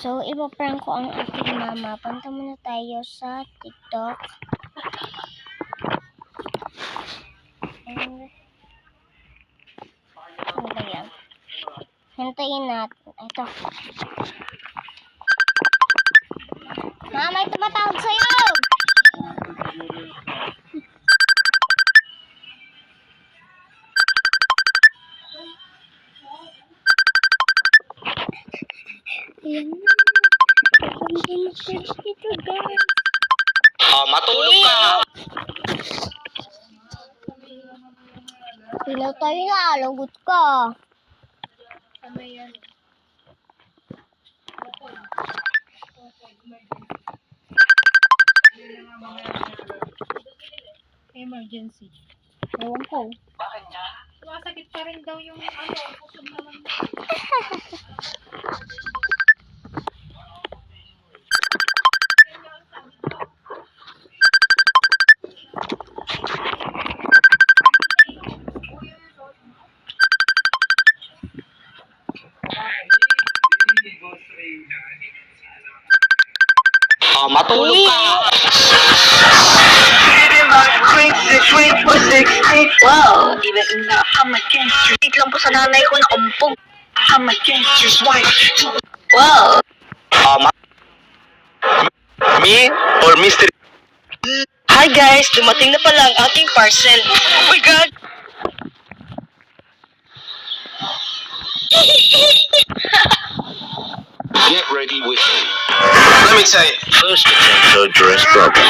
So, ipaprank ko ang aking mama. Punta muna tayo sa TikTok. Ano ba yan? Hintayin natin. Ito. Mama, may tumatawag sa'yo! Ayan na. Ito, guys. Matulog ka. Pinatay na, lagot ka. Ano yan? Emergency. Ewan ko. Bakit nga? Sumasakit pa rin daw yung ano, kusog naman. Matulog ka. Wow, even though I'm against you. Wait lang po sa nanay ko na umpog. I'm against your wife. Wow. Me or Mr. Hi guys, dumating na pala ang aking parcel. Oh my God! Get ready with me. Let me tell you. First attempt to address problem.